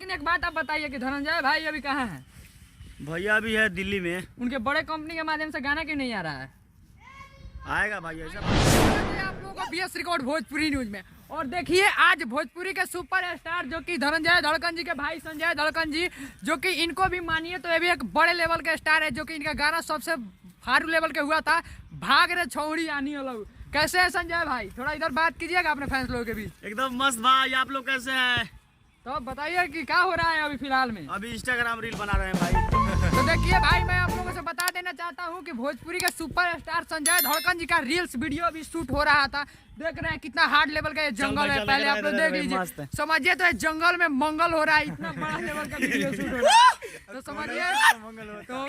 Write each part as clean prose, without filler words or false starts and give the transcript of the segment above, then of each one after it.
लेकिन एक बात आप बताइए कि धनंजय भाई अभी कहाँ हैं? भैया अभी है दिल्ली में। उनके बड़े कंपनी के माध्यम से गाना क्यों नहीं आ रहा है? आएगा भाई ऐसा। आप लोगों को बीएस रिकॉर्ड भोजपुरी न्यूज में। और देखिए आज भोजपुरी के सुपर स्टार जो कि धनंजय धड़कन जी के भाई संजय धड़कन जी, जो कि इनको भी मानिए तो ये भी एक बड़े लेवल के स्टार है, जो कि इनका गाना सबसे फारू लेवल के हुआ था, भाग रे छौड़ी आनी अलग। कैसे है संजय भाई? थोड़ा इधर बात कीजिएगा अपने फैंस लोगों के बीच। एकदम मस्त भाई, आप लोग कैसे हैं? तो बताइए कि क्या हो रहा है अभी फिलहाल में? अभी इंस्टाग्राम रील बना रहे हैं भाई। तो देखिए भाई, मैं आप लोगों से बता देना चाहता हूँ कि भोजपुरी के सुपर स्टार संजय धड़कन जी का रील्स वीडियो अभी शूट हो रहा था। देख रहे हैं कितना हार्ड लेवल का ये जंगल है, पहले आप लोग देख लीजिए, समझिए तो जंगल में मंगल हो रहा है, इतना बड़ा लेवल का वीडियो शूट हो रहा है, तो समझिए। तो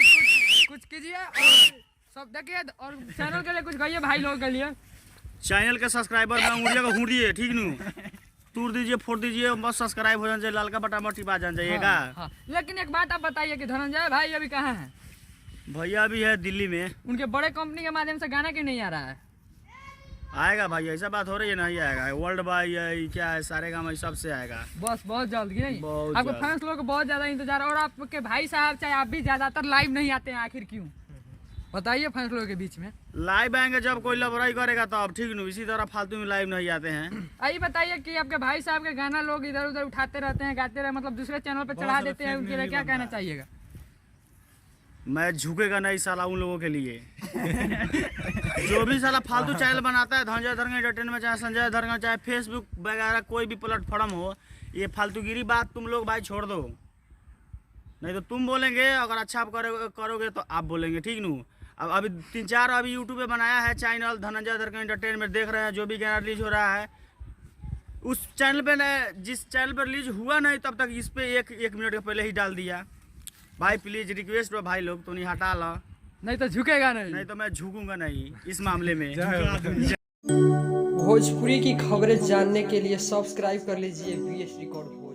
कुछ कीजिए और सब देखिए, और चैनल के लिए कुछ कहिए भाई लोगों के लिए। चैनल के सब्सक्राइबर में उंगलियों को हूंडिए, ठीक नू तूर दीजिए, फोड़ दीजिए, बस सब्सक्राइब हो जाना चाहिए, लाल का बटन टिपा जाना चाहिएगा। हाँ। लेकिन एक बात आप बताइए कि धनंजय भाई अभी कहाँ हैं? भैया अभी है दिल्ली में। उनके बड़े कंपनी के माध्यम से गाना क्यों नहीं आ रहा है? आएगा भाई, ऐसा बात हो रही है, नहीं आएगा। वर्ल्ड बाई क्या है, सारे काम सबसे आएगा बस बहुत जल्द की नहीं। बहुत आपको जल्द। फैंस लोगों को बहुत ज्यादा इंतजार है, और आपके भाई साहब चाहे आप भी ज्यादातर लाइव नहीं आते हैं, आखिर क्यों बताइए फैंस लोगों के बीच में। लाइव आएंगे जब कोई लबराई करेगा तो अब, ठीक नू। इसी तरह फालतू में लाइव नहीं आते हैं। आइए बताइए कि आपके भाई साहब के गाना लोग इधर उधर उठाते रहते हैं, गाते रहे, मतलब दूसरे चैनल पे चढ़ा देते हैं, उनके लिए क्या कहना चाहिएगा? मैं झुकेगा नहीं साला उन लोगों के लिए। जो भी साला फालतू चैनल बनाता है, धनंजय धड़कन एंटरटेनमेंट, चाहे संजय धड़कन, चाहे फेसबुक वगैरह कोई भी प्लेटफॉर्म हो, ये फालतूगिरी बात तुम लोग भाई छोड़ दो। नहीं तो तुम बोलेंगे, अगर अच्छा आप करोगे तो आप बोलेंगे, ठीक नू। अब अभी 3-4 अभी यूट्यूब पे बनाया है चैनल धनंजय धड़कन एंटरटेनमेंट, देख रहे हैं जो भी गाना रिलीज हो रहा है उस चैनल पे, जिस चैनल पर रिलीज हुआ नहीं तब तक इस पे एक मिनट के पहले ही डाल दिया। भाई प्लीज रिक्वेस्ट हो भाई लोग, तो नहीं हटा लो, नहीं तो झुकेगा नहीं तो मैं झुकूंगा नहीं इस मामले में। भोजपुरी की खबरें जानने के लिए सब्सक्राइब कर लीजिए बीएस रिकॉर्ड।